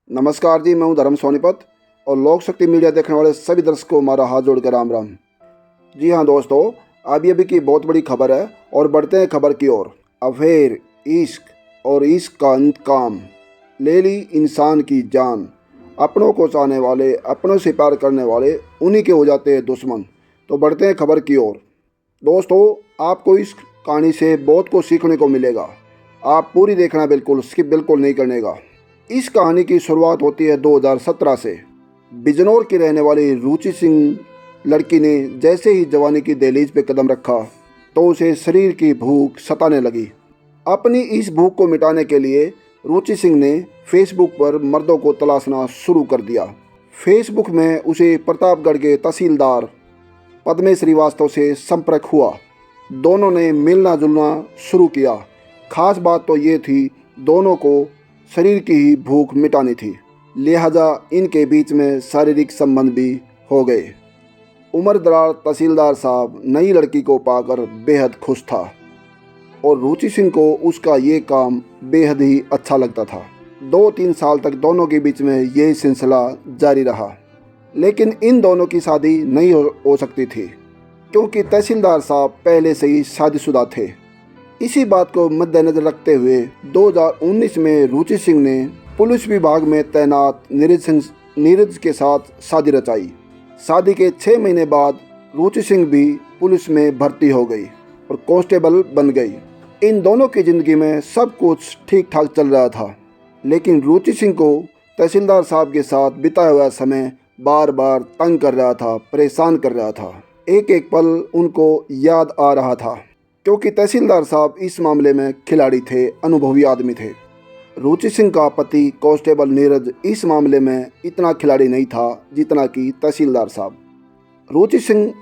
नमस्कार जी, मैं हूं धर्म सोनीपत और लोक शक्ति मीडिया देखने वाले सभी दर्शकों को हमारा हाथ जोड़कर राम राम। जी हाँ दोस्तों, अभी की बहुत बड़ी खबर है और बढ़ते हैं खबर की ओर। अफेयर, इश्क और इश्क का इंतकाम, ले ली इंसान की जान। अपनों को चाहने वाले, अपनों से प्यार करने वाले, उन्हीं के हो जाते हैं दुश्मन। तो बढ़ते हैं खबर की ओर। दोस्तों, आपको इस कहानी से बहुत कुछ सीखने को मिलेगा। आप पूरी देखना, बिल्कुल स्किप बिल्कुल नहीं करने का। इस कहानी की शुरुआत होती है 2017 से। बिजनौर की रहने वाली रुचि सिंह लड़की ने जैसे ही जवानी की दहलीज पे कदम रखा तो उसे शरीर की भूख सताने लगी। अपनी इस भूख को मिटाने के लिए रुचि सिंह ने फेसबुक पर मर्दों को तलाशना शुरू कर दिया। फेसबुक में उसे प्रतापगढ़ के तहसीलदार पद्मेश श्रीवास्तव से संपर्क हुआ। दोनों ने मिलना जुलना शुरू किया। खास बात तो ये थी, दोनों को शरीर की ही भूख मिटानी थी, लिहाजा इनके बीच में शारीरिक संबंध भी हो गए। उम्रदराज तहसीलदार साहब नई लड़की को पाकर बेहद खुश था और रुचि सिंह को उसका ये काम बेहद ही अच्छा लगता था। 2-3 साल तक दोनों के बीच में यही सिलसिला जारी रहा, लेकिन इन दोनों की शादी नहीं हो सकती थी क्योंकि तहसीलदार साहब पहले से ही शादीशुदा थे। इसी बात को मद्देनजर रखते हुए 2019 में रुचि सिंह ने पुलिस विभाग में तैनात नीरज के साथ शादी रचाई। शादी के 6 महीने बाद रुचि सिंह भी पुलिस में भर्ती हो गई और कांस्टेबल बन गई। इन दोनों की ज़िंदगी में सब कुछ ठीक ठाक चल रहा था, लेकिन रुचि सिंह को तहसीलदार साहब के साथ बिताया हुआ समय बार बार तंग कर रहा था, परेशान कर रहा था। एक एक पल उनको याद आ रहा था क्योंकि तहसीलदार साहब इस मामले में खिलाड़ी थे, अनुभवी आदमी थे। रुचि सिंह का पति कांस्टेबल नीरज इस मामले में इतना खिलाड़ी नहीं था जितना कि तहसीलदार साहब। रुचि सिंह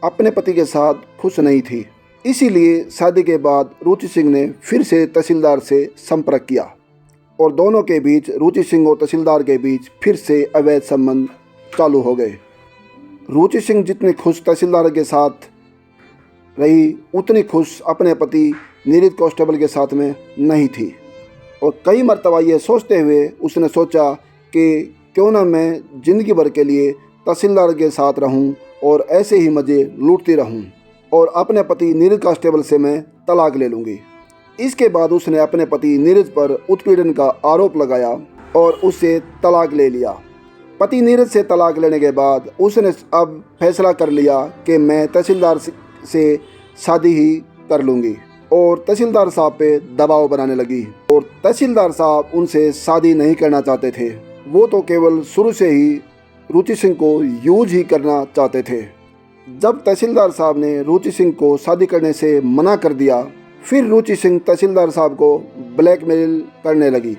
अपने पति के साथ खुश नहीं थी, इसीलिए शादी के बाद रुचि सिंह ने फिर से तहसीलदार से संपर्क किया और दोनों के बीच, रुचि सिंह और तहसीलदार के बीच फिर से अवैध संबंध चालू हो गए। रुचि सिंह जितनी खुश तहसीलदार के साथ रही, उतनी खुश अपने पति नीरज कांस्टेबल के साथ में नहीं थी और कई मरतबा ये सोचते हुए उसने सोचा कि क्यों ना मैं ज़िंदगी भर के लिए तहसीलदार के साथ रहूं और ऐसे ही मज़े लूटती रहूं और अपने पति नीरज कांस्टेबल से मैं तलाक ले लूँगी। इसके बाद उसने अपने पति नीरज पर उत्पीड़न का आरोप लगाया और उससे तलाक ले लिया। पति नीरज से तलाक लेने के बाद उसने अब फैसला कर लिया कि मैं तहसीलदार से शादी ही कर लूँगी और तहसीलदार साहब पे दबाव बनाने लगी। और तहसीलदार साहब उनसे शादी नहीं करना चाहते थे, वो तो केवल शुरू से ही रुचि सिंह को यूज ही करना चाहते थे। जब तहसीलदार साहब ने रुचि सिंह को शादी करने से मना कर दिया, फिर रुचि सिंह तहसीलदार साहब को ब्लैकमेल करने लगी।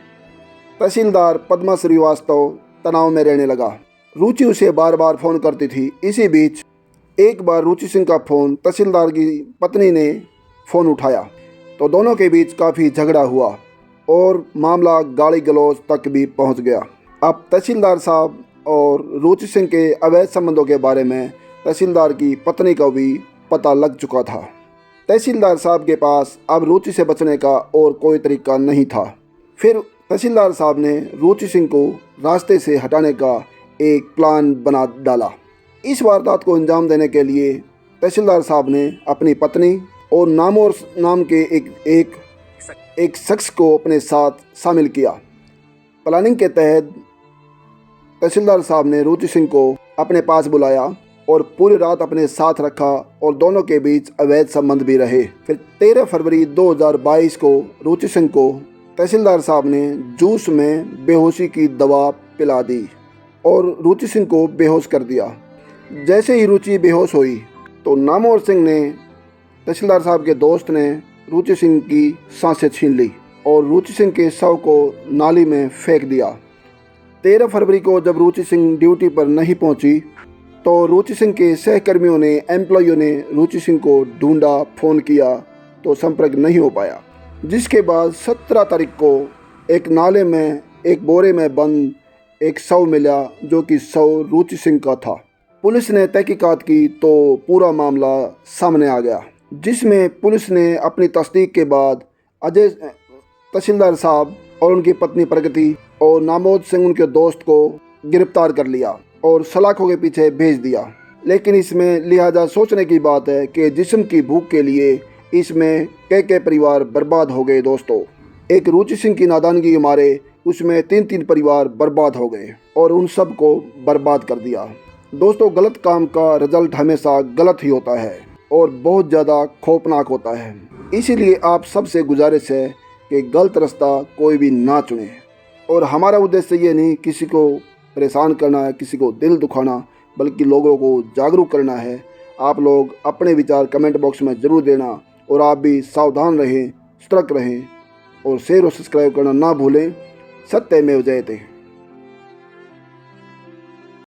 तहसीलदार पद्मा श्रीवास्तव तनाव में रहने लगा। रुचि उसे बार बार फ़ोन करती थी। इसी बीच एक बार रुचि सिंह का फ़ोन तहसीलदार की पत्नी ने फ़ोन उठाया तो दोनों के बीच काफ़ी झगड़ा हुआ और मामला गाली गलौज तक भी पहुंच गया। अब तहसीलदार साहब और रुचि सिंह के अवैध संबंधों के बारे में तहसीलदार की पत्नी को भी पता लग चुका था। तहसीलदार साहब के पास अब रुचि से बचने का और कोई तरीका नहीं था। फिर तहसीलदार साहब ने रुचि सिंह को रास्ते से हटाने का एक प्लान बना डाला। इस वारदात को अंजाम देने के लिए तहसीलदार साहब ने अपनी पत्नी और नाम के एक शख्स को अपने साथ शामिल किया। प्लानिंग के तहत तहसीलदार साहब ने रुचि सिंह को अपने पास बुलाया और पूरी रात अपने साथ रखा और दोनों के बीच अवैध संबंध भी रहे। फिर 13 फरवरी 2022 को रुचि सिंह को तहसीलदार साहब ने जूस में बेहोशी की दवा पिला दी और रुचि सिंह को बेहोश कर दिया। जैसे ही रुचि बेहोश हुई तो नामोर सिंह ने, तहसीलदार साहब के दोस्त ने, रुचि सिंह की सांसें छीन ली और रुचि सिंह के शव को नाली में फेंक दिया। 13 फरवरी को जब रुचि सिंह ड्यूटी पर नहीं पहुंची तो रुचि सिंह के सहकर्मियों ने, एम्प्लॉइयों ने रुचि सिंह को ढूंढा, फ़ोन किया तो संपर्क नहीं हो पाया। जिसके बाद 17 तारीख को एक नाले में एक बोरे में बंद एक शव मिला जो कि शव रुचि सिंह का था। पुलिस ने तहकीकात की तो पूरा मामला सामने आ गया, जिसमें पुलिस ने अपनी तस्दीक के बाद अजय तहसीलदार साहब और उनकी पत्नी प्रगति और नामोद सिंह उनके दोस्त को गिरफ्तार कर लिया और सलाखों के पीछे भेज दिया। लेकिन इसमें लिहाजा सोचने की बात है कि जिस्म की भूख के लिए इसमें कई परिवार बर्बाद हो गए दोस्तों। एक रुचि सिंह की नादानगी के मारे उसमें 3 परिवार बर्बाद हो गए और उन सब को बर्बाद कर दिया। दोस्तों, गलत काम का रिजल्ट हमेशा गलत ही होता है और बहुत ज़्यादा खौफनाक होता है। इसीलिए आप सबसे गुजारिश है कि गलत रास्ता कोई भी ना चुने। और हमारा उद्देश्य ये नहीं किसी को परेशान करना है, किसी को दिल दुखाना, बल्कि लोगों को जागरूक करना है। आप लोग अपने विचार कमेंट बॉक्स में ज़रूर देना और आप भी सावधान रहें, सतर्क रहें और शेयर और सब्सक्राइब करना ना भूलें। सत्यमेव जयते।